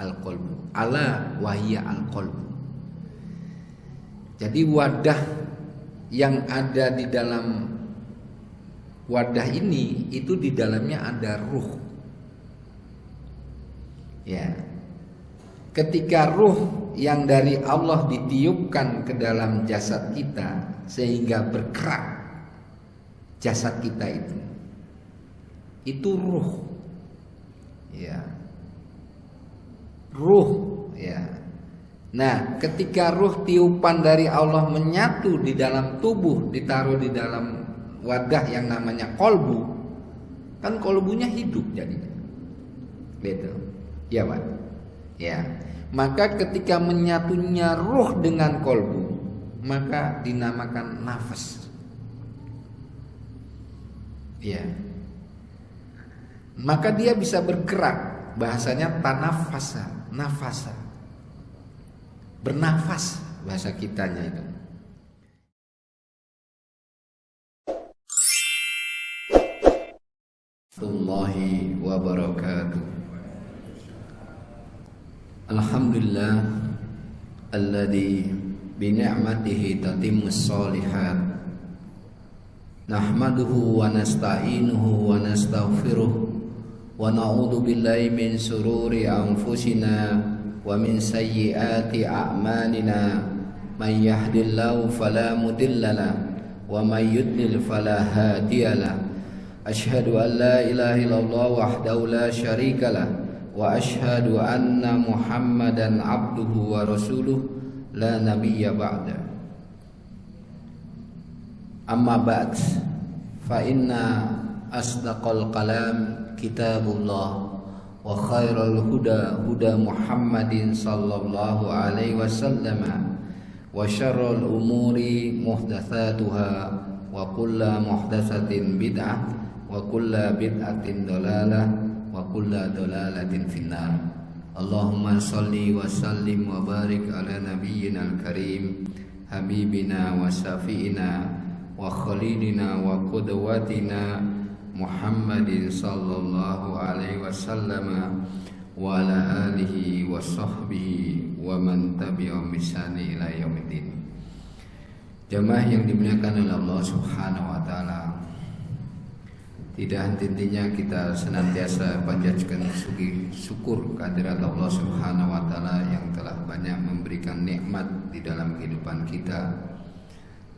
al-qalbu. Ala wahia al-qalbu. Jadi wadah yang ada di dalam wadah ini itu di dalamnya ada ruh. Ya. Ketika ruh yang dari Allah ditiupkan ke dalam jasad kita sehingga bergerak jasad kita itu ruh. Ya. Ruh, ya. Nah, ketika ruh tiupan dari Allah menyatu di dalam tubuh, ditaruh di dalam wadah yang namanya kolbu, kan kolbunya hidup jadinya. Gitu. Ya, Pak. Ya. Maka ketika menyatunya ruh dengan kolbu, maka dinamakan nafas. Ya. Maka dia bisa bergerak. Bahasanya tanafasa, nafasa. Bernafas bahasa kitanya itu. Warahmatullahi wabarakatuh. Alhamdulillah alladzi bi ni'matihi tatimmus shalihat. Nahmaduhu wa nasta'inuhu wa nastaghfiruh wa na'udzu billahi min shururi anfusina wa min sayyiati a'malina. May yahdihillahu fala mudhillalah wa may yudlil fala hadiyalah. Asyhadu an la ilaha illallah wahdahu la syarikalah wa asyhadu anna Muhammadan abduhu wa rasuluh la nabiyya ba'da. Amma ba'd, fa inna asdaqal kalam kitabullah wa khairal huda huda Muhammadin sallallahu alaihi wasallam wa syarrul umuri muhdatsatuha wa kullu muhdatsatin bid'ah wa kullu bid'atin dhalalah wa kullu dhalalatin finnar. Allahumma shalli wa sallim wa barik ala nabiyyinal karim habibina wa syafi'ina wa khalilina wa qudwatina Muhammadin sallallahu alaihi wasallam wa ala alihi wa sahbihi wa man tabi'ahum bi ihsani ila yaumiddin. Jamaah yang dimuliakan oleh Allah Subhanahu wa taala, tidak henti-hentinya kita senantiasa panjatkan syukur kehadirat Allah Subhanahu wa taala yang telah banyak memberikan nikmat di dalam kehidupan kita.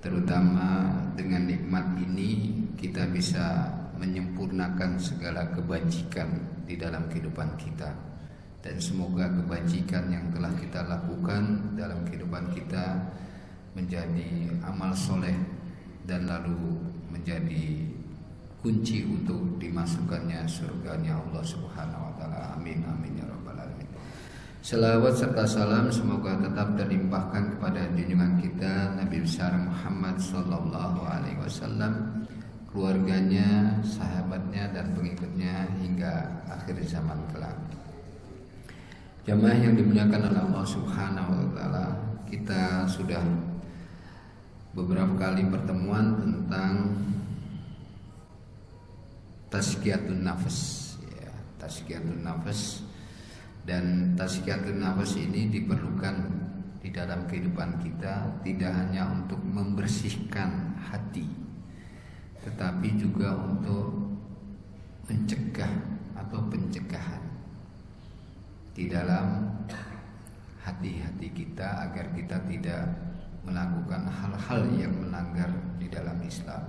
Terutama dengan nikmat ini kita bisa menyempurnakan segala kebajikan di dalam kehidupan kita. Dan semoga kebajikan yang telah kita lakukan dalam kehidupan kita menjadi amal soleh dan lalu menjadi kunci untuk dimasukkannya surganya Allah Subhanahu wa taala. Amin amin ya rabbal alamin. Selawat serta salam semoga tetap terlimpahkan kepada junjungan kita Nabi besar Muhammad sallallahu alaihi wasallam, keluarganya, sahabatnya dan pengikutnya hingga akhir zaman kelak. Jamaah yang dimuliakan oleh Allah Subhanahu wa taala, kita sudah beberapa kali pertemuan tentang tazkiyatun nafas, ya, tazkiyatun nafas. Dan tazkiyatun nafas ini diperlukan di dalam kehidupan kita, tidak hanya untuk membersihkan hati, tetapi juga untuk mencegah atau pencegahan di dalam hati-hati kita agar kita tidak melakukan hal-hal yang melanggar di dalam Islam.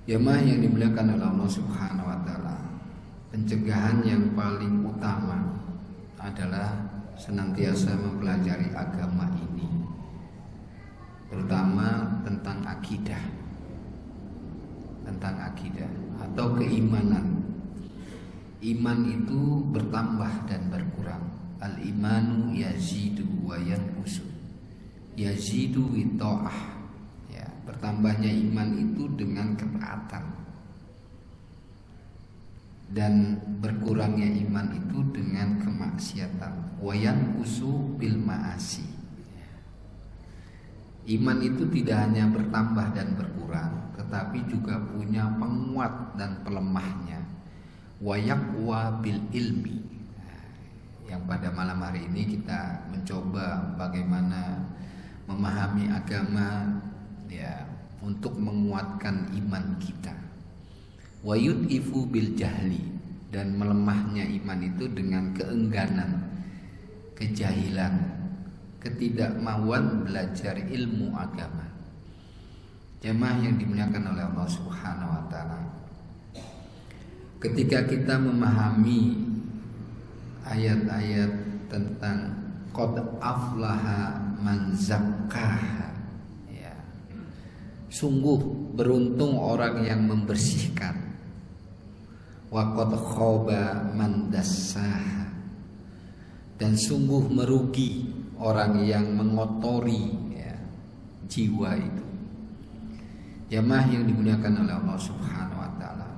Jamaah yang dimuliakan oleh Allah Subhanahu wa taala, pencegahan yang paling utama adalah senantiasa mempelajari agama ini, terutama tentang akidah atau keimanan. Iman itu bertambah dan berkurang. Al-imanu yazidu wa yanqusu. Yazidu bi ta'ah. Ya, bertambahnya iman itu dengan ketaatan. Dan berkurangnya iman itu dengan kemaksiatan. Wa yanqusu bil ma'asi. Iman itu tidak hanya bertambah dan berkurang, tetapi juga punya penguat dan pelemahnya. Wa yaqwa bil ilmi. pada malam hari ini kita mencoba bagaimana memahami agama ya, untuk menguatkan iman kita. Wa yud'ifu bil jahli, dan melemahnya iman itu dengan keengganan, kejahilan, ketidakmauan belajar ilmu agama. Jemaah yang dimuliakan oleh Allah Subhanahu wa taala, ketika kita memahami ayat-ayat tentang qad aflaha man zakkaha, ya, sungguh beruntung orang yang membersihkan, wa qad khaba man dassaha, dan sungguh merugi orang yang mengotori ya, jiwa itu. Jamaah yang dimuliakan oleh Allah Subhanahu wa taala,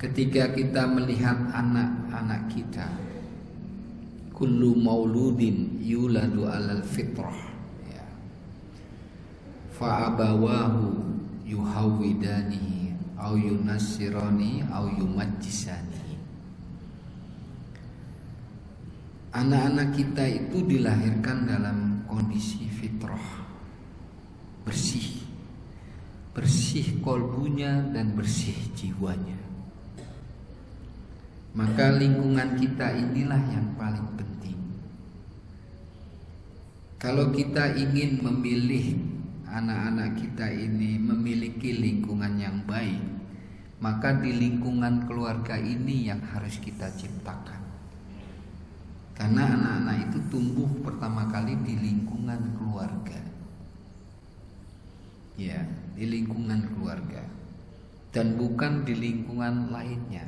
ketika kita melihat anak-anak kita, kullu mauludin yuladu alal fitrah ya, fa abawahu yuhawidanihi au yunassirani au yumajjisani. Anak-anak kita itu dilahirkan dalam kondisi fitrah, bersih kolbunya dan bersih jiwanya. Maka lingkungan kita inilah yang paling penting. Kalau kita ingin memilih anak-anak kita ini memiliki lingkungan yang baik, maka di lingkungan keluarga ini yang harus kita ciptakan. Karena anak-anak itu tumbuh pertama kali di lingkungan keluarga. Ya, di lingkungan keluarga dan bukan di lingkungan lainnya.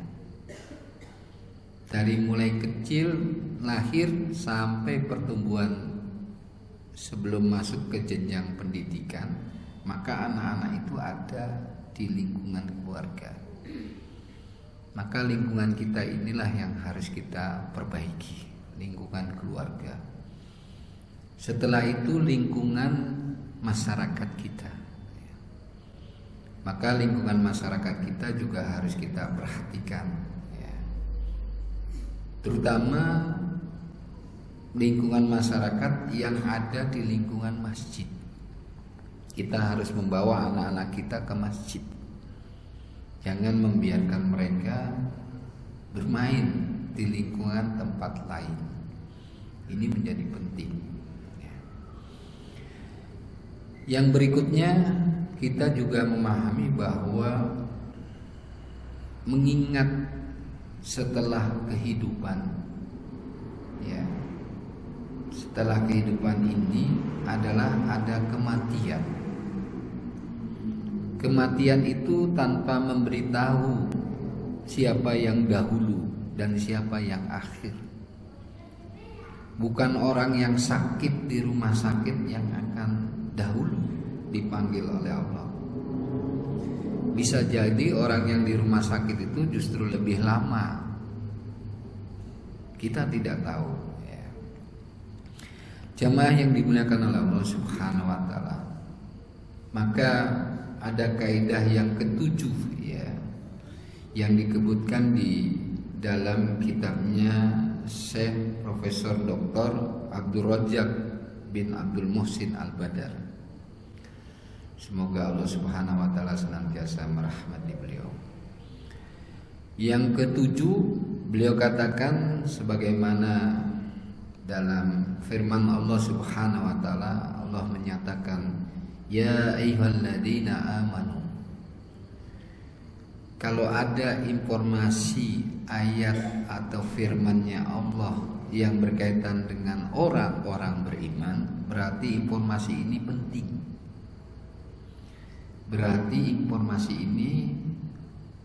Dari mulai kecil lahir sampai pertumbuhan sebelum masuk ke jenjang pendidikan, maka anak-anak itu ada di lingkungan keluarga. Maka lingkungan kita inilah yang harus kita perbaiki, lingkungan keluarga. Setelah itu lingkungan masyarakat kita. Maka lingkungan masyarakat kita juga harus kita perhatikan ya. Terutama lingkungan masyarakat yang ada di lingkungan masjid. Kita harus membawa anak-anak kita ke masjid. Jangan membiarkan mereka bermain di lingkungan tempat lain. Ini menjadi penting ya. Yang berikutnya, kita juga memahami bahwa mengingat setelah kehidupan ya, setelah kehidupan ini adalah ada kematian. Kematian itu tanpa memberitahu siapa yang dahulu dan siapa yang akhir. Bukan orang yang sakit di rumah sakit yang akan dahulu dipanggil oleh Allah. Bisa jadi orang yang di rumah sakit itu justru lebih lama. Kita tidak tahu ya. Jamaah yang dimuliakan oleh Allah Subhanahu wa taala, maka ada kaidah yang ketujuh ya, yang disebutkan di dalam kitabnya Syekh Profesor Dr. Abdul Razak bin Abdul Muhsin Al-Badar. Semoga Allah Subhanahu wa taala senantiasa merahmati beliau. Yang ketujuh, beliau katakan sebagaimana dalam firman Allah Subhanahu wa taala, Allah menyatakan, ya ayyuhalladzina amanu. Kalau ada informasi ayat atau firman-Nya Allah yang berkaitan dengan orang-orang beriman, berarti informasi ini penting. Berarti informasi ini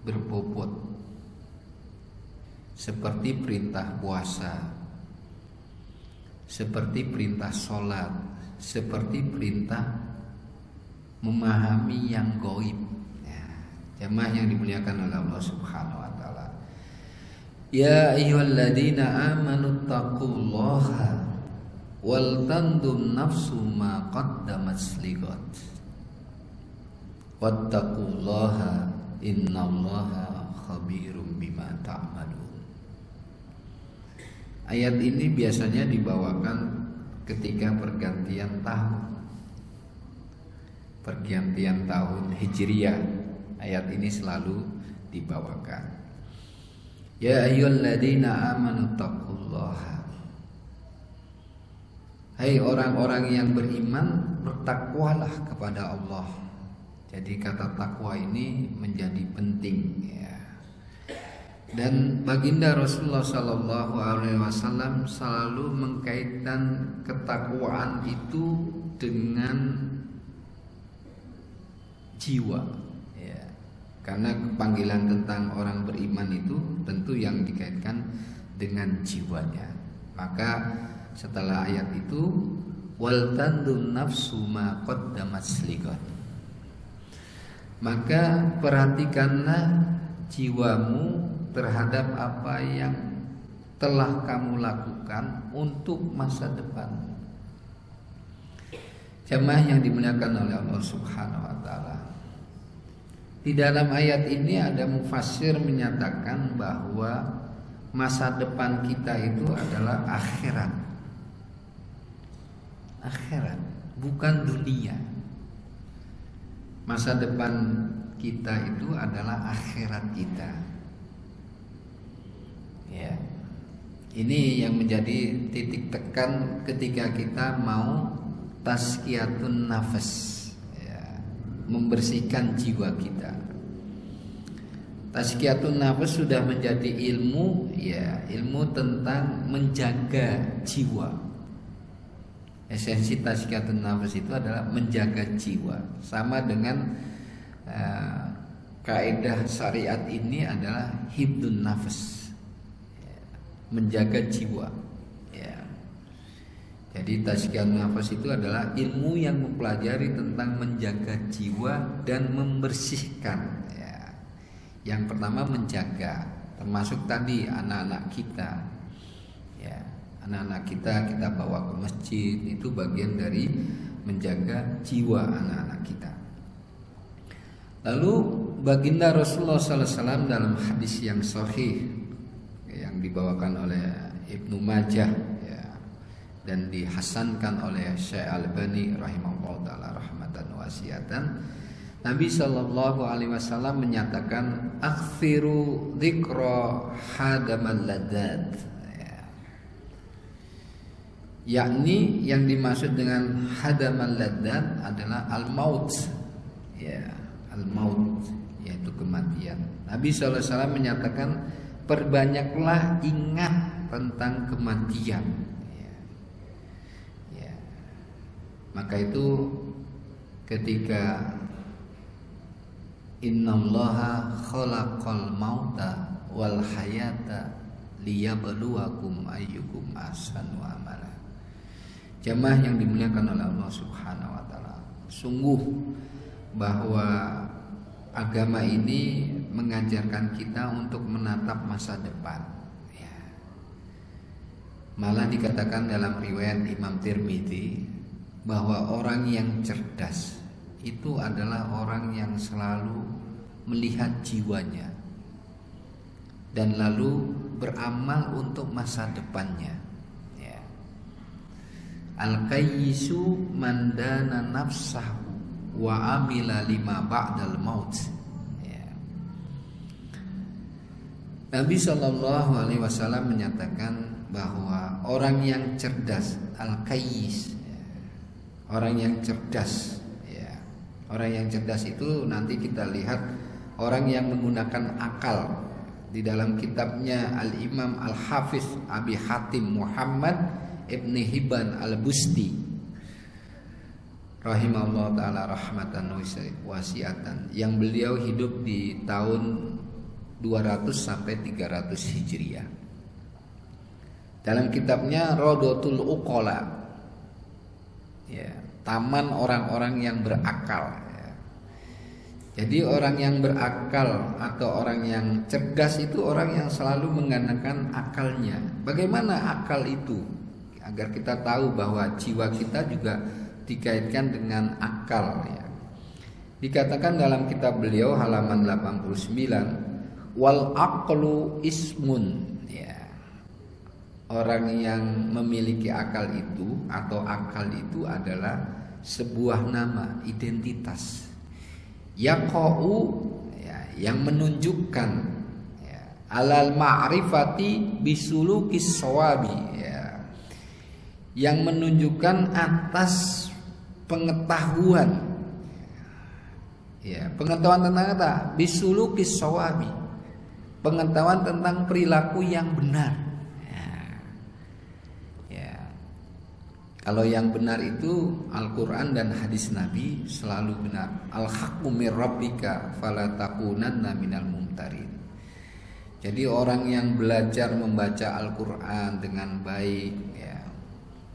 berbobot, seperti perintah puasa, seperti perintah sholat, seperti perintah memahami yang gaib ya. Jamaah yang dimuliakan oleh Allah Subhanahu wa taala, ya ayyuhalladzina amanu taqullaha wal tandum nafsu ma qaddamat ligat wattaqullaha innallaha khabirum bima ta'malun. Ayat ini biasanya dibawakan ketika pergantian tahun. Pergantian tahun Hijriah. Ayat ini selalu dibawakan. Ya ayyuhalladzina amanu taqullaha. Hai orang-orang yang beriman, bertakwalah kepada Allah. Jadi kata takwa ini menjadi penting ya. Dan baginda Rasulullah Sallallahu Alaihi Wasallam selalu mengkaitkan ketakwaan itu dengan jiwa ya. Karena panggilan tentang orang beriman itu tentu yang dikaitkan dengan jiwanya. Maka setelah ayat itu wal tandun nafsu ma qaddamat liqad, maka perhatikanlah jiwamu terhadap apa yang telah kamu lakukan untuk masa depan. Jamaah yang dimuliakan oleh Allah Subhanahu wa taala. Di dalam ayat ini ada mufassir menyatakan bahwa masa depan kita itu adalah akhirat. Akhirat, bukan dunia. Masa depan kita itu adalah akhirat kita. Ya. Ini yang menjadi titik tekan ketika kita mau tazkiyatun nafas, ya, membersihkan jiwa kita. Tazkiyatun nafas sudah menjadi ilmu, ya, ilmu tentang menjaga jiwa. Esensi tazkiyatun nafas itu adalah menjaga jiwa. Sama dengan kaidah syariat ini adalah hibdun nafas, ya, menjaga jiwa ya. Jadi tazkiyatun nafas itu adalah ilmu yang mempelajari tentang menjaga jiwa dan membersihkan ya. Yang pertama menjaga, termasuk tadi anak-anak kita ya. Anak-anak kita bawa ke masjid, itu bagian dari menjaga jiwa anak-anak kita. Lalu baginda Rasulullah SAW dalam hadis yang sahih yang dibawakan oleh Ibnu Majah ya, dan dihasankan oleh Syekh Albani rahimahullah taala rahmatan wasiatan, Nabi Shallallahu Alaihi Wasallam menyatakan akhfiru dzikra hadamal ladat. Yakni yang dimaksud dengan hadamal ladat adalah al-maut ya, al-maut yaitu kematian. Nabi SAW menyatakan perbanyaklah ingat tentang kematian ya. Ya. Maka itu ketika innallaha khalaqal mauta wal hayata liyabluwakum ayyukum ahsanu amala. Jamaah yang dimuliakan oleh Allah Subhanahu wa taala, sungguh bahwa agama ini mengajarkan kita untuk menatap masa depan ya. Malah dikatakan dalam riwayat Imam Tirmidzi bahwa orang yang cerdas itu adalah orang yang selalu melihat jiwanya dan lalu beramal untuk masa depannya. Al-qayyisu mandana nafsahu wa amila lima ba'dal maut ya. Nabi SAW menyatakan bahwa orang yang cerdas, al-qayyis ya, orang yang cerdas ya. Orang yang cerdas itu nanti kita lihat orang yang menggunakan akal. Di dalam kitabnya Al-Imam Al-Hafiz Abi Hatim Muhammad Ibni Hibban Al-Busti rahimahullah ta'ala rahmatan wasiatan, yang beliau hidup di tahun 200 sampai 300 Hijriah. Dalam kitabnya Rodotul Uqala ya, taman orang-orang yang berakal ya. Jadi orang yang berakal atau orang yang cerdas itu orang yang selalu menggunakan akalnya. Bagaimana akal itu? Agar kita tahu bahwa jiwa kita juga dikaitkan dengan akal ya. Dikatakan dalam kitab beliau halaman 89, wal aqlu ismun ya. orang yang memiliki akal itu atau akal itu adalah sebuah nama, identitas. Yaqa'u, ya, yang menunjukkan, ya, alal ma'rifati bisulukis sawabi, ya, yang menunjukkan atas pengetahuan, ya, pengetahuan tentang apa? Bisulukis sawabi, pengetahuan tentang perilaku yang benar. Kalau yang benar itu Al-Quran dan hadis Nabi selalu benar. Al-haqqu mir rabbika fala takunanna minal mumtarin. Jadi orang yang belajar membaca Al-Quran dengan baik, ya,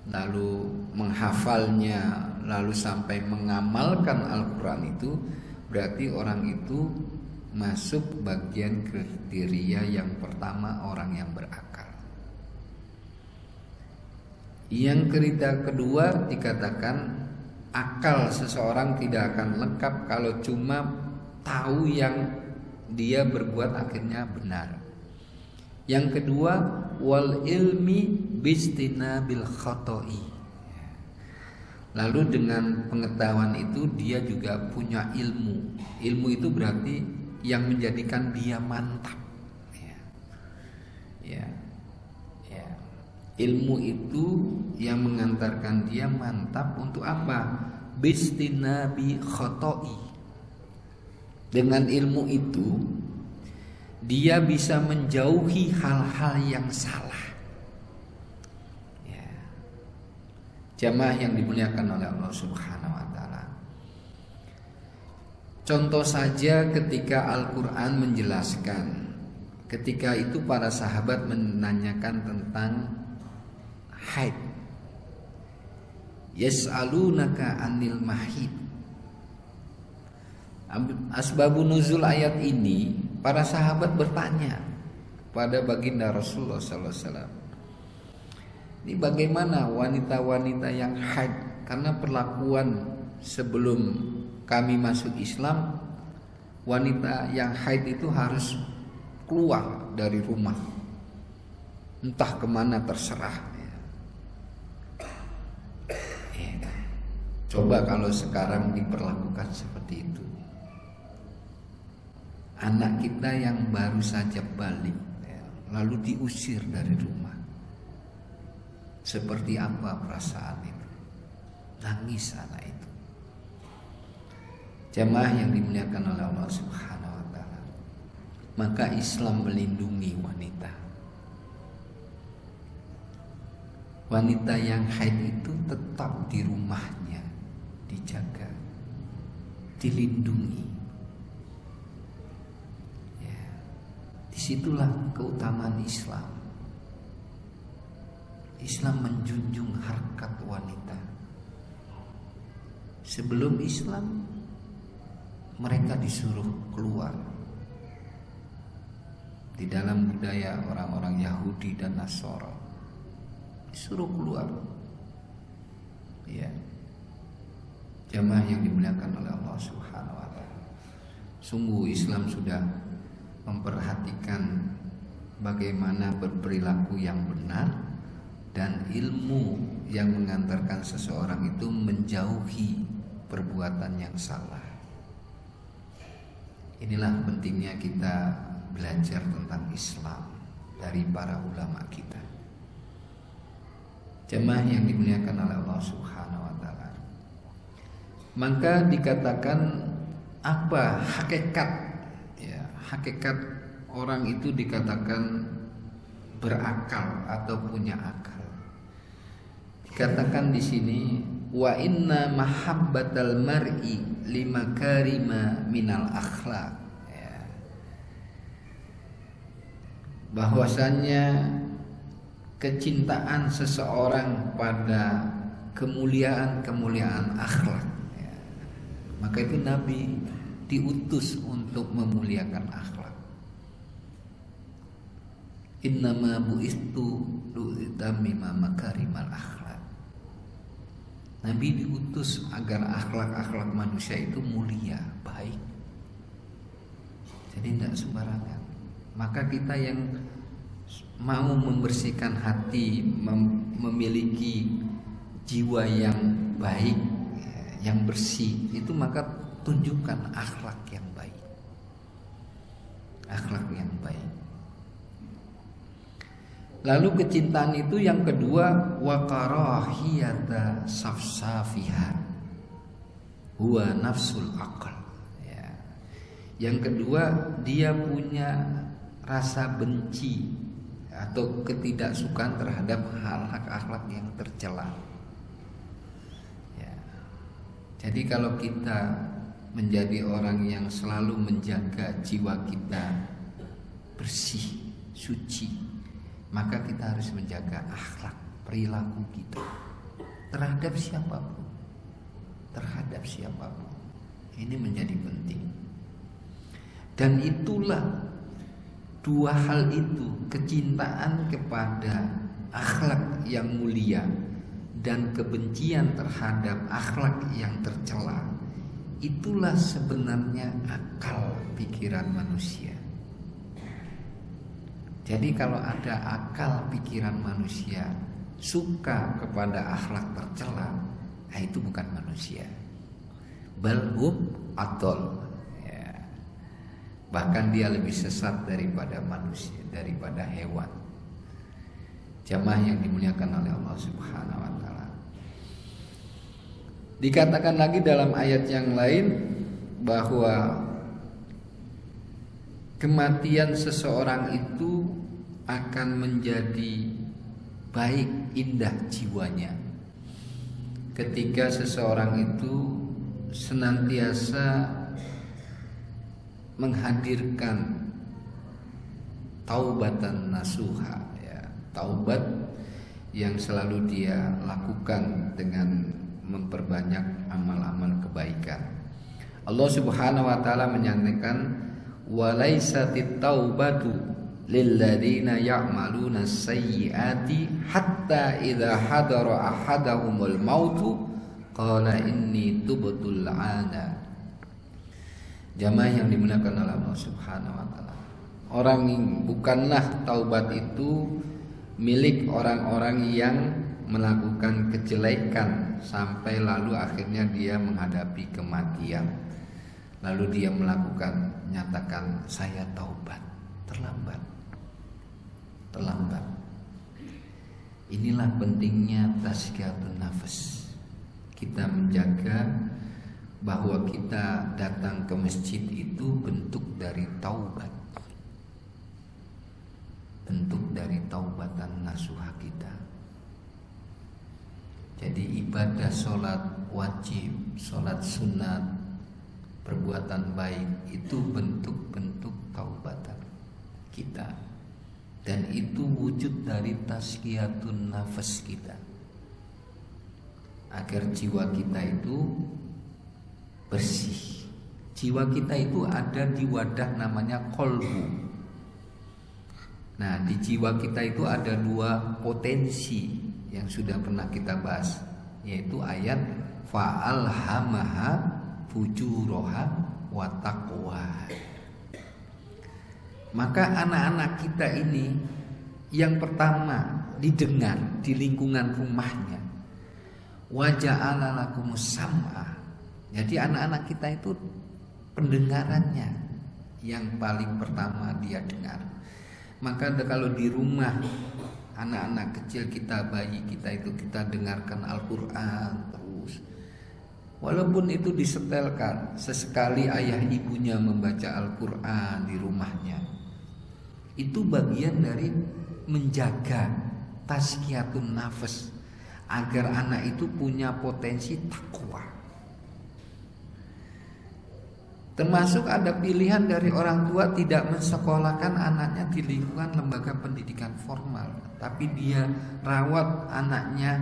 lalu menghafalnya, lalu sampai mengamalkan Al-Quran itu, berarti orang itu masuk bagian kriteria yang pertama, orang yang berakal. Yang kriteria kedua dikatakan akal seseorang tidak akan lengkap kalau cuma tahu yang dia berbuat akhirnya benar. Yang kedua, wal ilmi bistinabil khata'i. Lalu dengan pengetahuan itu dia juga punya ilmu. Ilmu itu berarti yang menjadikan dia mantap. Ya. Ilmu itu yang mengantarkan dia mantap untuk apa? Bistinabi khoto'i. Dengan ilmu itu dia bisa menjauhi hal-hal yang salah. Ya. Jamaah yang dimuliakan oleh Allah Subhanahu wa taala. Contoh saja ketika Al-Qur'an menjelaskan, ketika itu para sahabat menanyakan tentang haid. Yas'alunaka 'anil mahid. Asbabun nuzul ayat ini, para sahabat bertanya pada baginda Rasulullah sallallahu alaihi wasallam. Ini bagaimana wanita-wanita yang haid? Karena perlakuan sebelum kami masuk Islam, wanita yang haid itu harus keluar dari rumah, entah kemana terserah. Coba kalau sekarang diperlakukan seperti itu, anak kita yang baru saja balik, lalu diusir dari rumah, seperti apa perasaan itu? Nangis anak itu. Jamaah yang dimuliakan oleh Allah Subhanahu wa taala, maka Islam melindungi wanita. Wanita yang haid itu tetap di rumahnya, dijaga, dilindungi. Ya, disitulah keutamaan Islam. Islam menjunjung harkat wanita. Sebelum Islam, mereka disuruh keluar. Di dalam budaya orang-orang Yahudi dan Nasara, disuruh keluar. Ya. Jamaah yang dimuliakan oleh Allah Subhanahu wa taala. Sungguh Islam sudah memperhatikan bagaimana berperilaku yang benar dan ilmu yang mengantarkan seseorang itu menjauhi perbuatan yang salah. Inilah pentingnya kita belajar tentang Islam dari para ulama kita. Jemaah yang dimuliakan oleh Allah Subhanahu wa taala. Maka dikatakan apa hakikat, ya, hakikat orang itu dikatakan berakal atau punya akal. Dikatakan di sini wa inna mahabbatal mar'i limakarima minal akhlaq, ya. Bahwasannya kecintaan seseorang pada kemuliaan-kemuliaan akhlak, ya. Maka itu Nabi diutus untuk memuliakan akhlak. Innama bu'istu liutammima makarimal akhlak. Nabi diutus agar akhlak-akhlak manusia itu mulia, baik. Jadi tidak sembarangan. Maka kita yang mau membersihkan hati, memiliki jiwa yang baik, yang bersih, itu maka tunjukkan akhlak yang baik. Akhlak yang baik. Lalu kecintaan itu yang kedua, wa karahiyata safsafiha huwa nafsul aql. Ya. Yang kedua, dia punya rasa benci atau ketidaksukaan terhadap hal akhlak yang tercela. Ya. Jadi kalau kita menjadi orang yang selalu menjaga jiwa kita bersih, suci, maka kita harus menjaga akhlak, perilaku kita terhadap siapapun. Terhadap siapapun. Ini menjadi penting. Dan itulah dua hal itu, kecintaan kepada akhlak yang mulia dan kebencian terhadap akhlak yang tercela, itulah sebenarnya akal pikiran manusia. Jadi kalau ada akal pikiran manusia suka kepada akhlak tercela, itu bukan manusia. Balhum atol. Ya. Bahkan dia lebih sesat daripada manusia, daripada hewan. Jamaah yang dimuliakan oleh Allah Subhanahu wa taala. Dikatakan lagi dalam ayat yang lain bahwa kematian seseorang itu akan menjadi baik, indah jiwanya ketika seseorang itu senantiasa menghadirkan taubatan nasuha, ya, taubat yang selalu dia lakukan dengan memperbanyak amal-amal kebaikan. Allah Subhanahu wa taala menyatakan walaisatit taubatu lilladzina ya'maluna sayyiati hatta idza hadara ahadahumul mautu qala inni tubtul ana. Jamaah yang dimuliakan oleh Allah Subhanahu wa taala. Bukanlah taubat itu milik orang-orang yang melakukan kejelekan sampai lalu akhirnya dia menghadapi kematian. Lalu dia nyatakan saya taubat. Terlambat. Inilah pentingnya tazkiyatun nafas. Kita menjaga bahwa kita datang ke masjid itu bentuk dari taubat. Bentuk dari taubatan nasuha kita. Jadi ibadah sholat wajib, sholat sunat, perbuatan baik itu bentuk-bentuk taubatan kita. Dan itu wujud dari tazkiyatun nafas kita, agar jiwa kita itu bersih. Jiwa kita itu ada di wadah namanya qalbu. Nah, di jiwa kita itu ada dua potensi yang sudah pernah kita bahas, yaitu ayat fa'alhamaha fujuraha wa taqwa. Maka anak-anak kita ini yang pertama didengar di lingkungan rumahnya, wa ja'ala lakumus sam'a. Jadi anak-anak kita itu pendengarannya yang paling pertama dia dengar. Maka kalau di rumah anak-anak kecil kita, bayi kita itu kita dengarkan Al-Quran terus. Walaupun itu disetelkan, sesekali ayah ibunya membaca Al-Quran di rumahnya, itu bagian dari menjaga tazkiyatun nafas agar anak itu punya potensi takwa. Termasuk ada pilihan dari orang tua tidak mensekolahkan anaknya di lingkungan lembaga pendidikan formal, tapi dia rawat anaknya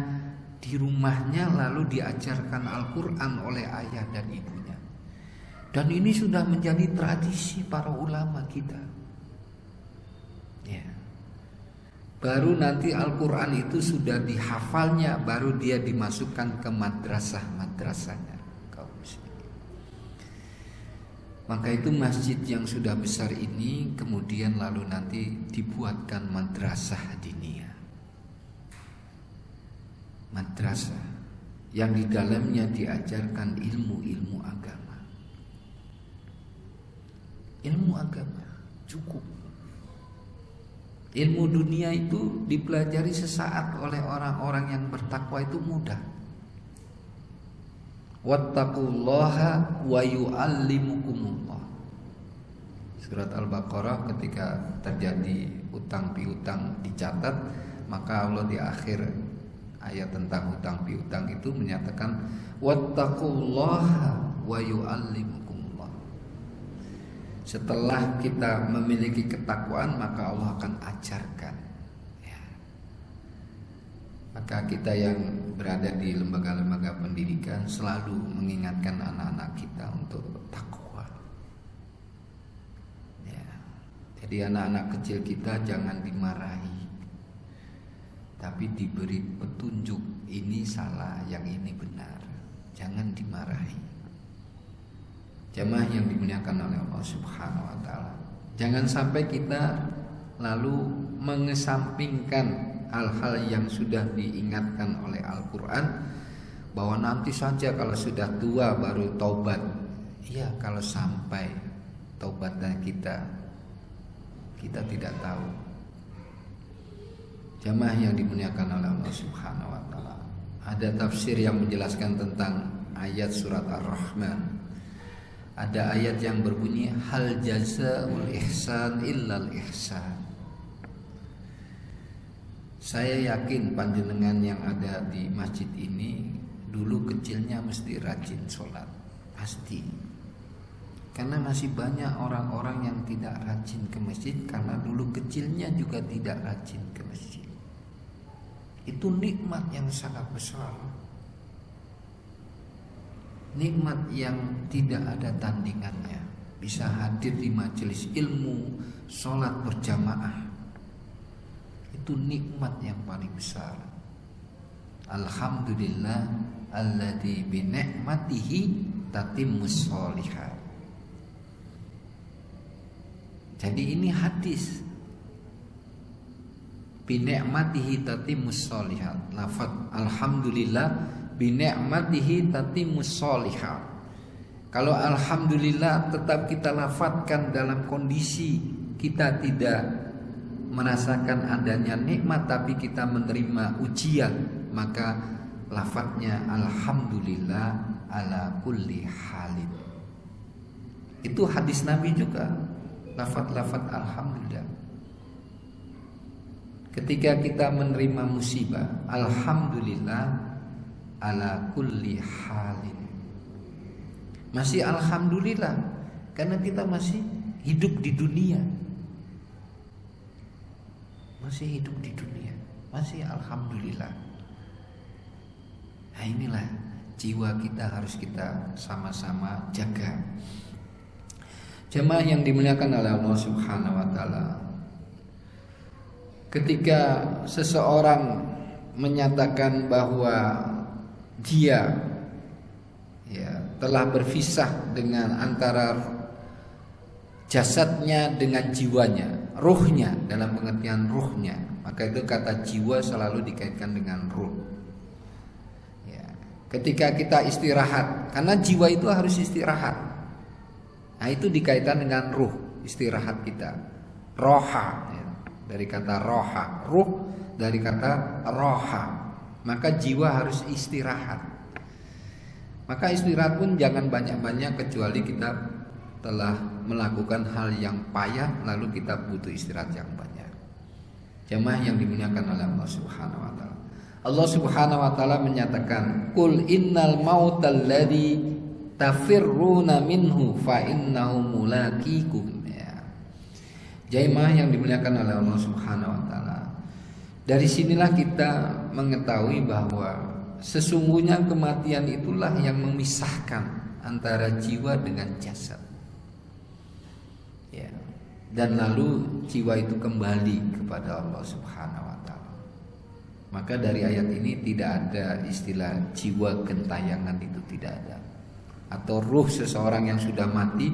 di rumahnya lalu diajarkan Al-Quran oleh ayah dan ibunya. Dan ini sudah menjadi tradisi para ulama kita. Ya. Baru nanti Al-Quran itu sudah dihafalnya, baru dia dimasukkan ke madrasah-madrasahnya. Maka itu masjid yang sudah besar ini kemudian lalu nanti dibuatkan madrasah diniyah. Madrasah yang di dalamnya diajarkan ilmu-ilmu agama. Ilmu agama cukup. Ilmu dunia itu dipelajari sesaat oleh orang-orang yang bertakwa itu mudah. Wattaqullaha wa yu'allimukumullah. Surat Al-Baqarah ketika terjadi utang piutang dicatat, maka Allah di akhir ayat tentang utang piutang itu menyatakan wattaqullaha wa yu'allimukumullah. Setelah kita memiliki ketakwaan, maka Allah akan ajarkan. Maka kita yang berada di lembaga-lembaga pendidikan selalu mengingatkan anak-anak kita untuk takwa. Ya. Jadi anak-anak kecil kita jangan dimarahi, tapi diberi petunjuk, ini salah, yang ini benar. Jangan dimarahi. Jamaah yang dimuliakan oleh Allah Subhanahu wa taala. Jangan sampai kita lalu mengesampingkan hal-hal yang sudah diingatkan oleh Al-Quran, bahwa nanti saja kalau sudah tua baru taubat. Iya, kalau sampai taubatnya kita tidak tahu. Jamaah yang dimuliakan oleh Allah Subhanahu wa taala. Ada tafsir yang menjelaskan tentang ayat surat Ar-Rahman. Ada ayat yang berbunyi hal jazaa'ul ihsan illal ihsan. Saya yakin panjenengan yang ada di masjid ini dulu kecilnya mesti rajin sholat, pasti. Karena masih banyak orang-orang yang tidak rajin ke masjid karena dulu kecilnya juga tidak rajin ke masjid. Itu nikmat yang sangat besar, nikmat yang tidak ada tandingannya. Bisa hadir di majelis ilmu, sholat berjamaah, itu nikmat yang paling besar. Alhamdulillah alladzi bi ni'matihi tatimmus sholihat. Jadi ini hadis. Bi ni'matihi tatimmus sholihat. Lafaz alhamdulillah bi ni'matihi tatimmus sholihat. Kalau alhamdulillah tetap kita lafadzkan dalam kondisi kita tidak merasakan adanya nikmat tapi kita menerima ujian, maka lafadznya alhamdulillah ala kulli halin. Itu hadis Nabi juga, lafadz alhamdulillah. Ketika kita menerima musibah, alhamdulillah ala kulli halin. Masih alhamdulillah karena kita masih hidup di dunia. Masih hidup di dunia, masih alhamdulillah. Nah inilah jiwa kita harus kita sama-sama jaga. Jemaah yang dimuliakan oleh Allah Subhanahu wa taala. Ketika seseorang menyatakan bahwa dia telah berpisah dengan antara jasadnya dengan jiwanya, ruhnya, dalam pengertian ruhnya, maka itu kata jiwa selalu dikaitkan dengan ruh. Ketika kita istirahat, karena jiwa itu harus istirahat, nah itu dikaitkan dengan ruh, istirahat kita. Roha, dari kata roha, ruh dari kata roha, maka jiwa harus istirahat. Maka istirahat pun jangan banyak-banyak kecuali kita telah melakukan hal yang payah, lalu kita butuh istirahat yang banyak. Jemaah yang dimuliakan oleh Allah Subhanahu wa taala. Allah Subhanahu wa taala menyatakan, "Qul innal mautal ladzi tafirruna minhu fa innahu mulaqikum." Ya. Jemaah yang dimuliakan oleh Allah Subhanahu wa taala. Dari sinilah kita mengetahui bahwa sesungguhnya kematian itulah yang memisahkan antara jiwa dengan jasad. Ya. Dan lalu jiwa itu kembali kepada Allah Subhanahu wa taala. Maka dari ayat ini tidak ada istilah jiwa gentayangan, itu tidak ada. Atau ruh seseorang yang sudah mati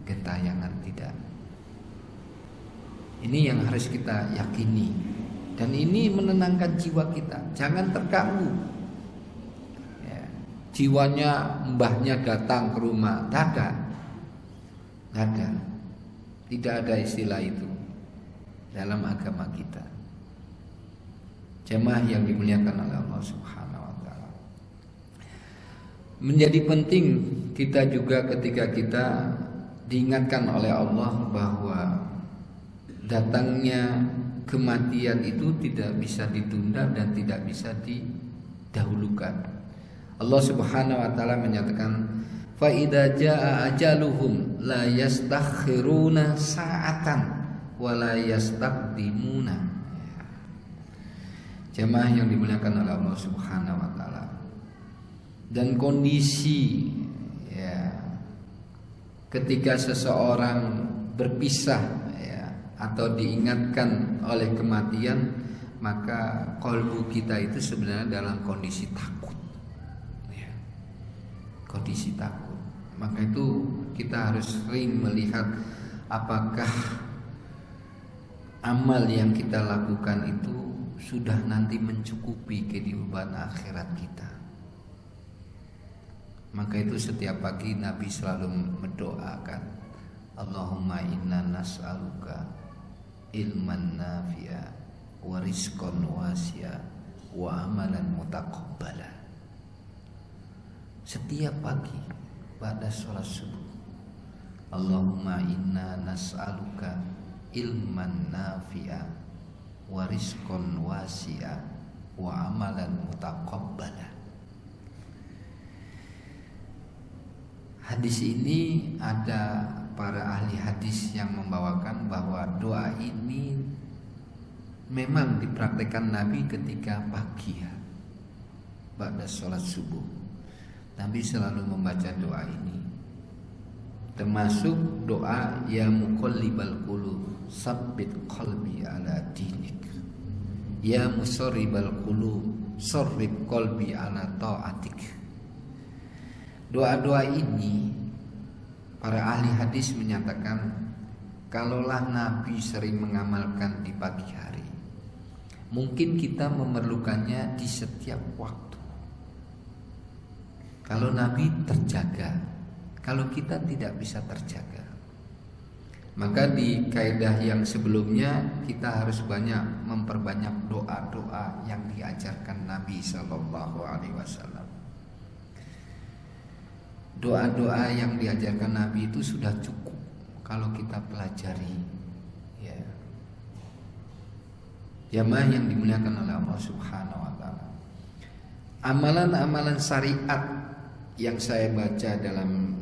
gentayangan, tidak. Ini yang harus kita yakini, dan ini menenangkan jiwa kita. Jangan terganggu. Ya, jiwanya mbahnya datang ke rumah, tidak ada. Tidak ada istilah itu dalam agama kita. Jemaah yang dimuliakan oleh Allah Subhanahu wa taala. Menjadi penting kita juga ketika kita diingatkan oleh Allah bahwa datangnya kematian itu tidak bisa ditunda dan tidak bisa didahulukan. Allah Subhanahu wa taala menyatakan, fa idza jaa ajaluhum la yastakhiruna sa'atan wa la yastaqdimuna. Jemaah yang dimuliakan oleh Allah Subhanahu wa taala. Dan kondisi ya ketika seseorang berpisah atau diingatkan oleh kematian, maka kalbu kita itu sebenarnya dalam kondisi takut, ya. Kondisi takut. Maka itu kita harus sering melihat apakah amal yang kita lakukan itu sudah nanti mencukupi kehidupan akhirat kita. Maka itu setiap pagi Nabi selalu mendoakan, Allahumma inna nas'aluka ilman nafi'a wa rizqan wasi'a wa amalan mutaqabbala. Setiap pagi pada sholat subuh, Allahumma inna nas'aluka ilman nafi'a wa rizqan wasi'a wa amalan mutaqabbala. Hadis ini ada para ahli hadis yang membawakan bahwa doa ini memang dipraktikkan Nabi ketika pagi ya, pada sholat subuh. Nabi selalu membaca doa ini, termasuk doa ya muqallibal qulub sabbit qalbi ala dinik, ya musarribal qulub sarrif qalbi ala ta'atik. Doa-doa ini para ahli hadis menyatakan, kalaulah Nabi sering mengamalkan di pagi hari, mungkin kita memerlukannya di setiap waktu. Kalau Nabi terjaga, kalau kita tidak bisa terjaga, maka di kaidah yang sebelumnya kita harus memperbanyak doa-doa yang diajarkan Nabi Sallallahu Alaihi Wasallam. Doa-doa yang diajarkan Nabi itu sudah cukup kalau kita pelajari, ya. Jamaah yang dimuliakan oleh Allah Subhanahu wa taala. Amalan-amalan syariat yang saya baca dalam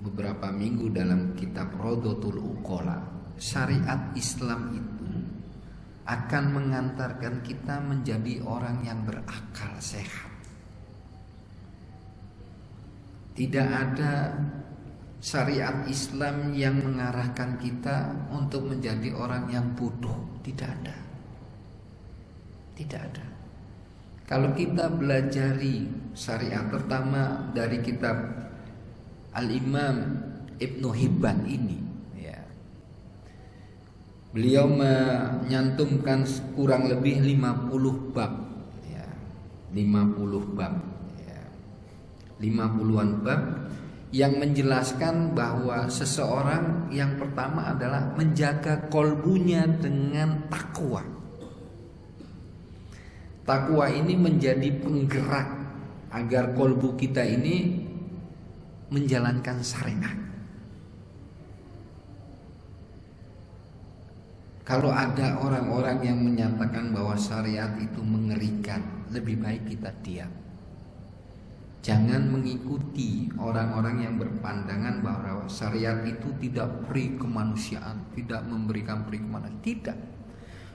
beberapa minggu dalam kitab Rodotul Uqala, syariat Islam itu akan mengantarkan kita menjadi orang yang berakal sehat. Tidak ada syariat Islam yang mengarahkan kita untuk menjadi orang yang bodoh. Tidak ada. Tidak ada. Kalau kita belajari syariat pertama dari kitab Al-Imam Ibnu Hibban ini, ya, beliau menyantumkan kurang lebih 50 bab, ya, 50 bab. 50-an bab yang menjelaskan bahwa seseorang yang pertama adalah menjaga kolbunya dengan takwa. Takwa ini menjadi penggerak agar kolbu kita ini menjalankan syariat. Kalau ada orang-orang yang menyatakan bahwa syariat itu mengerikan, lebih baik kita diam. Jangan mengikuti orang-orang yang berpandangan bahwa syariat itu tidak peri kemanusiaan, tidak memberikan peri kemanusiaan. Tidak.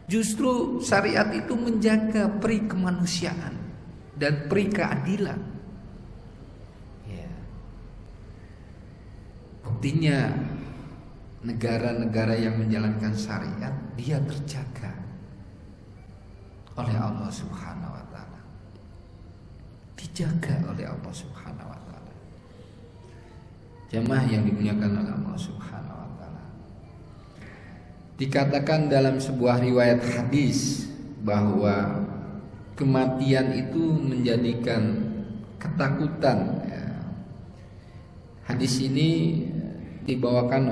Justru syariat itu menjaga peri kemanusiaan dan peri keadilan. Ya. Buktinya negara-negara yang menjalankan syariat, dia terjaga oleh Allah Subhanahu wa taala. Dijaga oleh Allah Subhanahu wa taala. Jamaah yang dimuliakan oleh Allah Allah Subhanahu wa taala. Dikatakan dalam sebuah riwayat hadis bahwa kematian itu menjadikan ketakutan. Hadis ini dikeluarkan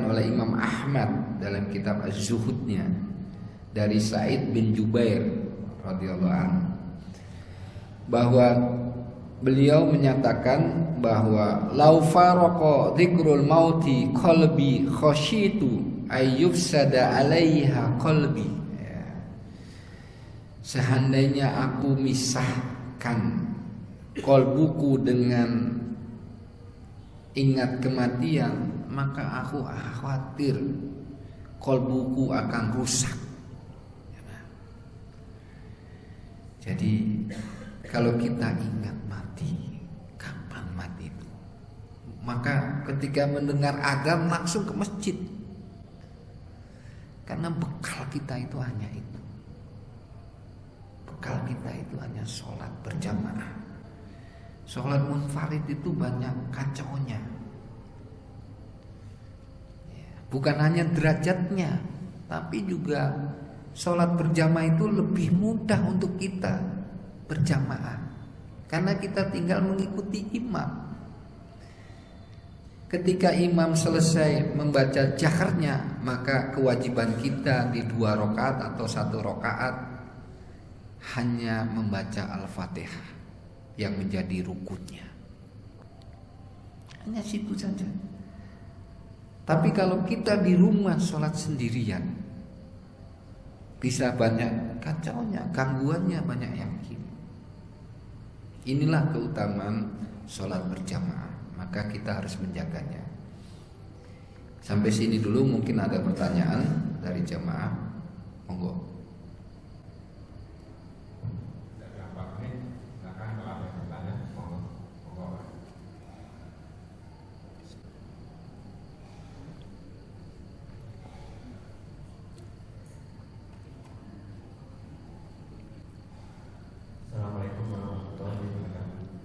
oleh Imam Ahmad dalam kitab Az-Zuhudnya dari Sa'id bin Jubair radhiyallahu anhu, bahwa beliau menyatakan bahwa lau faraqa dzikrul mauti qalbi khasyitu ayyufsada 'alaiha qalbi. Seandainya aku misahkan kolbuku dengan ingat kematian, maka aku khawatir kolbuku akan rusak. Jadi kalau kita ingat mati, kapan mati itu? Maka ketika mendengar adzan langsung ke masjid. Karena bekal kita itu hanya itu. Bekal kita itu hanya sholat berjamaah. Sholat munfarid itu banyak kacaunya. Bukan hanya derajatnya, tapi juga sholat berjamaah itu lebih mudah untuk kita berjamaah, karena kita tinggal mengikuti imam. Ketika imam selesai membaca jaharnya, maka kewajiban kita di 2 rakaat atau 1 rakaat hanya membaca Al-Fatihah yang menjadi rukunnya. Hanya situ saja. Tapi kalau kita di rumah sholat sendirian, bisa banyak kacaunya, gangguannya banyak yang kiri. Inilah keutamaan sholat berjamaah, maka kita harus menjaganya. Sampai sini dulu, mungkin ada pertanyaan dari jamaah, monggo.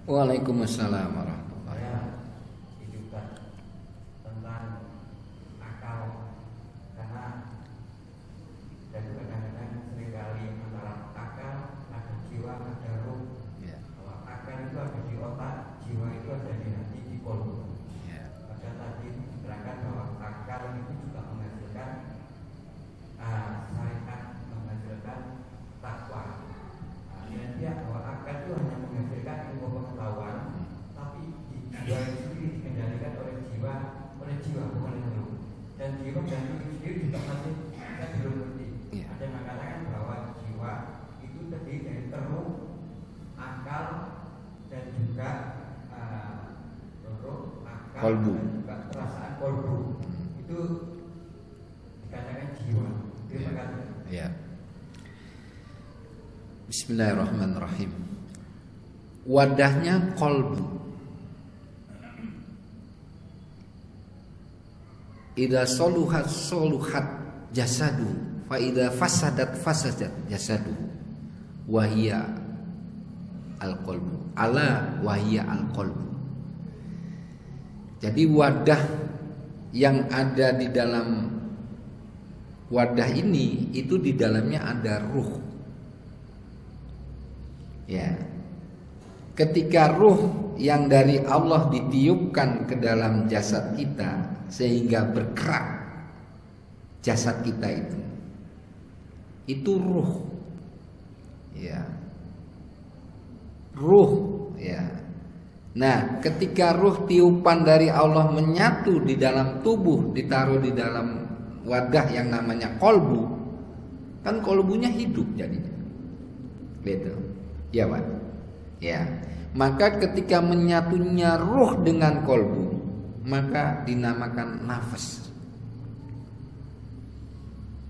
Waalaikumsalam warahmatullahi wabarakatuh. Saya hidupkan tentang akal, karena dan kadang-kadang seringkali antara akal, ada jiwa, ada ruh. Bahwa akal itu ada di otak, jiwa itu ada di hati, di kolbu. Pada tadi diterangkan bahwa akal itu juga menghasilkan syariat, menghasilkan takwa. Dia bahwa akal itu hanya menghasilkan ilmu pengetahuan, tapi jiwa itu sendiri dikendalikan oleh jiwa bukan oleh ruh. Dan jiwa dan ruh sendiri juga masih kita belum ngerti. Ada yang mengatakan bahwa jiwa itu terdiri dari ruh, akal, dan juga ruh, akal, kolbu, dan juga perasaan kolbu. Itu dikatakan jiwa. Itu ya. Bismillahirrahmanirrahim. Wadahnya kolbu. Idza soluhat jasadu, fa idza fasadat jasadu. Wahia al-qalbu. Ala wahia al-qalbu. Jadi wadah yang ada di dalam wadah ini, itu di dalamnya ada ruh. Ya. Ketika ruh yang dari Allah ditiupkan ke dalam jasad kita sehingga bergerak jasad kita itu ruh. Ya. Ruh, ya. Nah, ketika ruh tiupan dari Allah menyatu di dalam tubuh, ditaruh di dalam wadah yang namanya kolbu, kan kolbunya hidup jadinya. Gitu. Ya Pak. Ya. Maka ketika menyatunya ruh dengan kolbu, maka dinamakan nafas.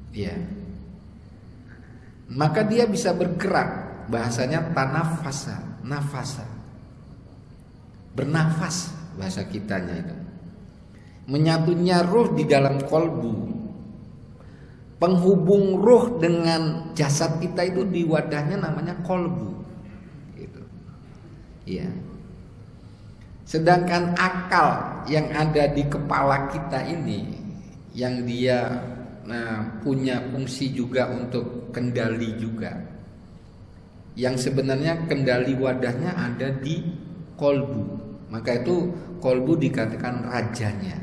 Ya. Maka dia bisa bergerak. Bahasanya tanafasa, nafasa. Bernafas bahasa kitanya itu. Menyatunya ruh di dalam kolbu. Penghubung ruh dengan jasad kita itu di wadahnya namanya kolbu. Iya. Sedangkan akal yang ada di kepala kita ini, yang dia punya fungsi juga untuk kendali juga, yang sebenarnya kendali wadahnya ada di kolbu. Maka itu kolbu dikatakan rajanya.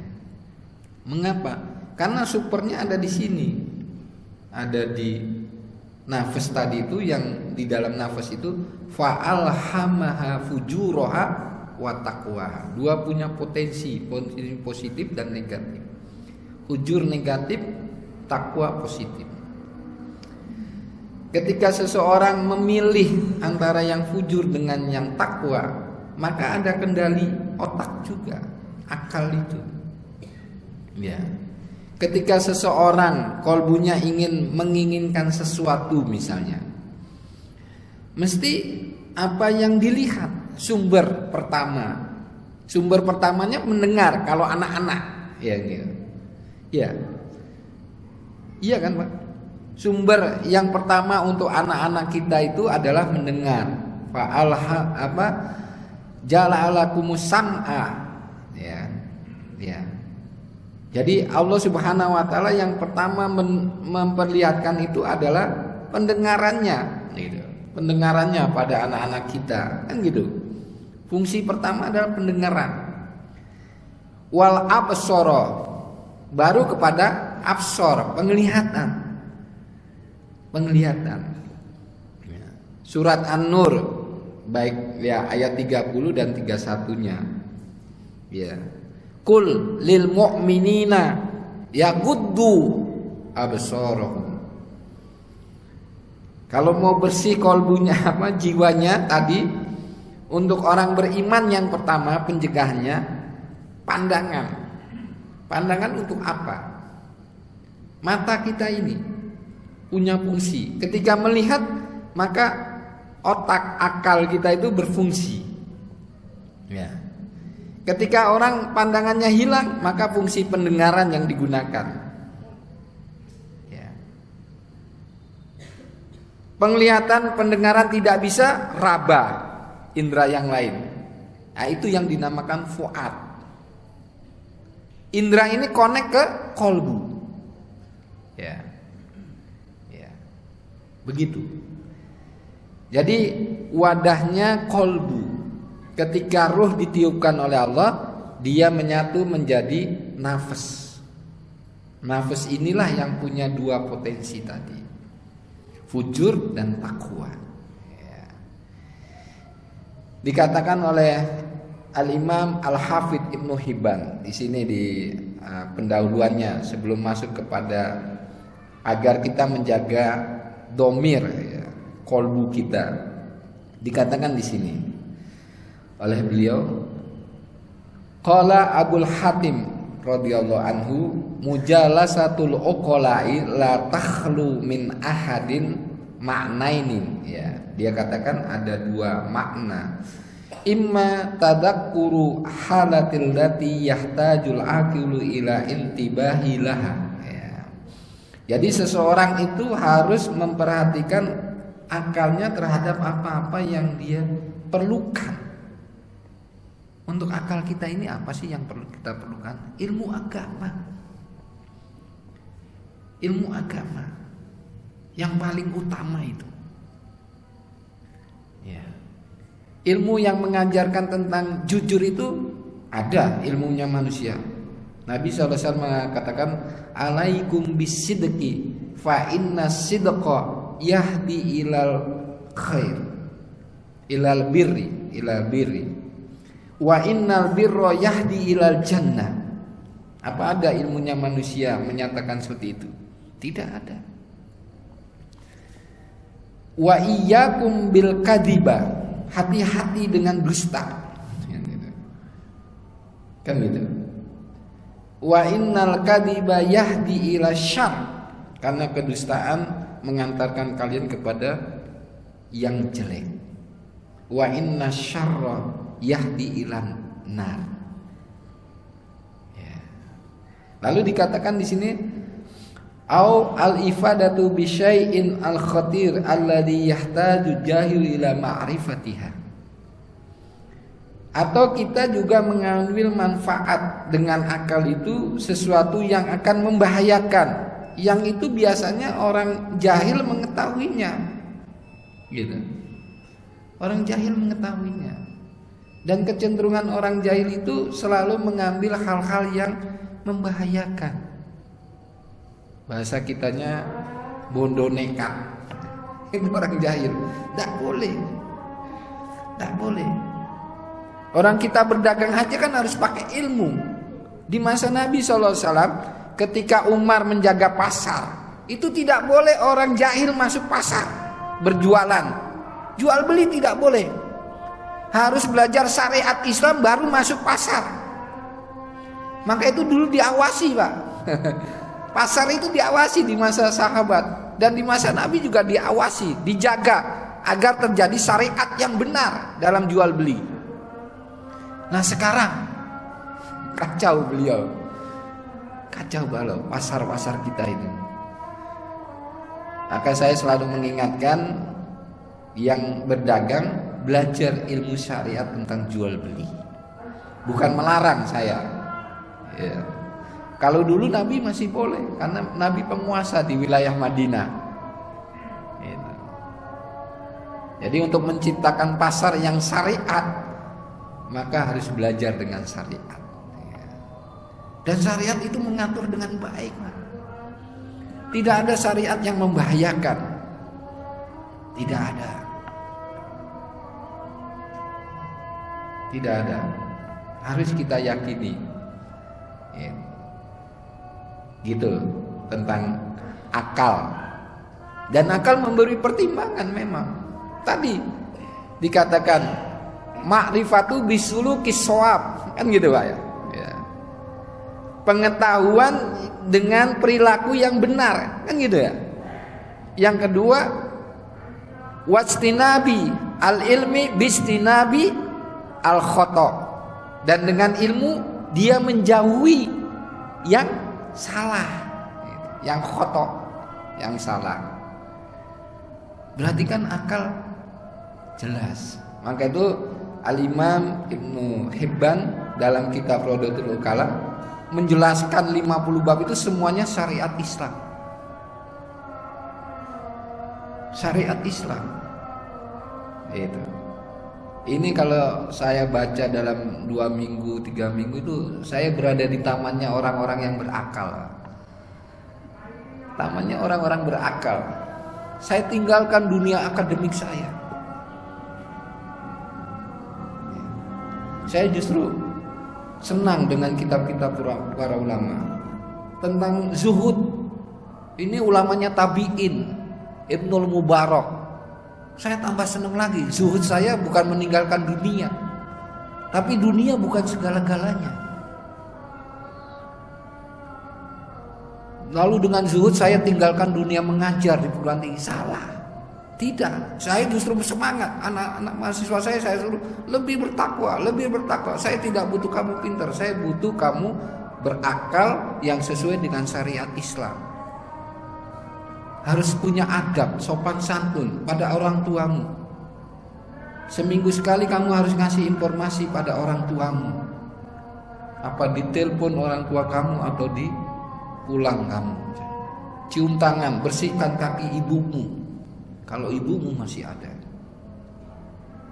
Mengapa? Karena supernya ada di sini, ada di nafas tadi itu, yang di dalam nafas itu fa'alhamaha fujuraha wa taqwa. Dua punya potensi positif dan negatif. Fujur negatif, takwa positif. Ketika seseorang memilih antara yang fujur dengan yang takwa, maka ada kendali otak juga, akal itu. Ya. Ketika seseorang kolbunya menginginkan sesuatu misalnya, mesti apa yang dilihat? Sumber pertamanya mendengar. Kalau anak-anak, ya gitu. Ya, iya kan Pak? Sumber yang pertama untuk anak-anak kita itu adalah mendengar. Jala'alakumus sam'a. Ya. Jadi Allah Subhanahu wa taala yang pertama memperlihatkan itu adalah pendengarannya, gitu. Pendengarannya pada anak-anak kita, kan gitu. Fungsi pertama adalah pendengaran. Wal absara, baru kepada absor, penglihatan. Surat An-Nur baik ya ayat 30 dan 31-nya. Ya. Qul lil mu'minina yaghuddu absarahum. Kalau mau bersih kolbunya jiwanya tadi, untuk orang beriman yang pertama penjegahnya pandangan. Pandangan untuk apa? Mata kita ini punya fungsi. Ketika melihat, maka otak akal kita itu berfungsi. Ya. Ketika orang pandangannya hilang, maka fungsi pendengaran yang digunakan. Ya. Penglihatan, pendengaran tidak bisa, raba, indera yang lain. Nah, itu yang dinamakan fuad. Indera ini connect ke kolbu. Ya. Begitu. Jadi wadahnya kolbu. Ketika ruh ditiupkan oleh Allah, dia menyatu menjadi nafas. Nafas inilah yang punya dua potensi tadi, fujur dan takwa. Ya. Dikatakan oleh Al-Imam Al-Hafidh Ibnu Hibban di sini di pendahuluannya sebelum masuk kepada agar kita menjaga domir, ya, kolbu kita, dikatakan di sini oleh beliau, qala Abul Hatim radhiyallahu anhu, mujalasatul uqala'i la takhlu min ahadin ma'nainin. Ya, dia katakan ada dua makna. Imma tadakkuru halatil lati yahtajul aqilu ila intibahi laha. Ya. Jadi seseorang itu harus memperhatikan akalnya terhadap apa-apa yang dia perlukan. Untuk akal kita ini apa sih yang perlu kita perlukan? Ilmu agama. Ilmu agama yang paling utama itu. Ya. Ilmu yang mengajarkan tentang jujur itu ada ilmunya manusia. Nabi SAW mengatakan, alaikum bisidqi fa inna sidqa yahdi ilal khair, ilal birri wa innal birra yahdi ilal jannah. Apa ada ilmunya manusia menyatakan seperti itu? Tidak ada. Wa iyyakum bil kadziba, hati-hati dengan dusta. Kan gitu. Wa innal kadziba yahdi ila syarr, karena kedustaan mengantarkan kalian kepada yang jelek. Wa inna syarra yahdi ilan nar. Ya. Lalu dikatakan di sini, au al ifadatu bi syai'in al khatir alladhi yahtaju jahil ila ma'rifatiha. Atau kita juga mengambil manfaat dengan akal itu sesuatu yang akan membahayakan, yang itu biasanya orang jahil mengetahuinya, gitu. Orang jahil mengetahuinya. Dan kecenderungan orang jahil itu selalu mengambil hal-hal yang membahayakan. Bahasa kitanya bondo nekat. Itu orang jahil. Tidak boleh. Tidak boleh. Orang kita berdagang aja kan harus pakai ilmu. Di masa Nabi SAW, ketika Umar menjaga pasar, itu tidak boleh orang jahil masuk pasar berjualan. Jual beli tidak boleh. Harus belajar syariat Islam baru masuk pasar. Maka itu dulu diawasi, Pak. Pasar itu diawasi di masa sahabat. Dan di masa Nabi juga diawasi, dijaga agar terjadi syariat yang benar dalam jual beli. Nah sekarang kacau beliau, kacau balau pasar-pasar kita itu. Maka saya selalu mengingatkan yang berdagang belajar ilmu syariat tentang jual beli, bukan melarang saya. Ya. Kalau dulu Nabi masih boleh, karena Nabi penguasa di wilayah Madinah. Gitu. Jadi untuk menciptakan pasar yang syariat, maka harus belajar dengan syariat. Dan syariat itu mengatur dengan baik. Tidak ada syariat yang membahayakan. Tidak ada. Tidak ada. Harus kita yakini. Gitu tentang akal. Dan akal memberi pertimbangan memang. Tadi dikatakan ma'rifatu bisulukis shawab, kan gitu Pak ya. Pengetahuan dengan perilaku yang benar, kan gitu ya. Yang kedua, wastinabi al-ilmi bistinabi al-khata. Dan dengan ilmu dia menjauhi yang salah, yang khata, yang salah. Berarti kan akal jelas. Maka itu Al-Imam Ibnu Hibban dalam kitab Rodotul Ukala menjelaskan 50 bab itu semuanya syariat Islam. Syariat Islam. Itu. Ini kalau saya baca dalam 2 minggu, 3 minggu itu saya berada di tamannya orang-orang yang berakal. Tamannya orang-orang berakal. Saya tinggalkan dunia akademik saya. Saya justru senang dengan kitab-kitab para ulama tentang zuhud. Ini ulamanya tabi'in, Ibnul Mubarak. Saya tambah senang lagi. Zuhud saya bukan meninggalkan dunia, tapi dunia bukan segala-galanya. Lalu dengan zuhud saya tinggalkan dunia mengajar di perguruan tinggi. Salah. Tidak, saya justru bersemangat. Anak-anak mahasiswa saya suruh lebih bertakwa, lebih bertakwa. Saya tidak butuh kamu pintar, saya butuh kamu berakal yang sesuai dengan syariat Islam. Harus punya adab, sopan santun pada orang tuamu. Seminggu sekali kamu harus ngasih informasi pada orang tuamu. Apa di telepon orang tua kamu atau di pulang kamu. Cium tangan, bersihkan kaki ibumu. Kalau ibumu masih ada.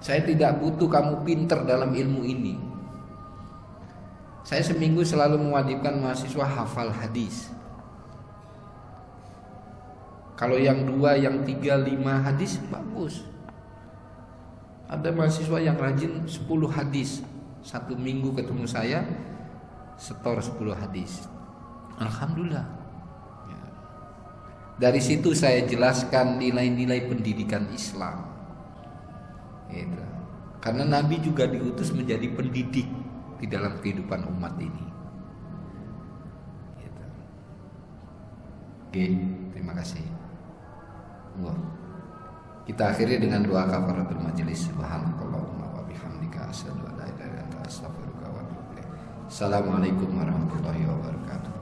Saya tidak butuh kamu pinter dalam ilmu ini. Saya seminggu selalu mewajibkan mahasiswa hafal hadis. Kalau yang 2, yang 3, 5 hadis bagus. Ada mahasiswa yang rajin 10 hadis. 1 minggu ketemu saya setor 10 hadis. Alhamdulillah. Dari situ saya jelaskan nilai-nilai pendidikan Islam. Gitu. Karena Nabi juga diutus menjadi pendidik di dalam kehidupan umat ini. Gitu. Oke, terima kasih. Kita akhiri dengan doa kafaratul majelis. Subhanakallahumma wa bihamdika asyhadu an la ilaha illa anta astaghfiruka wa atubu ilaik. Assalamualaikum warahmatullahi wabarakatuh.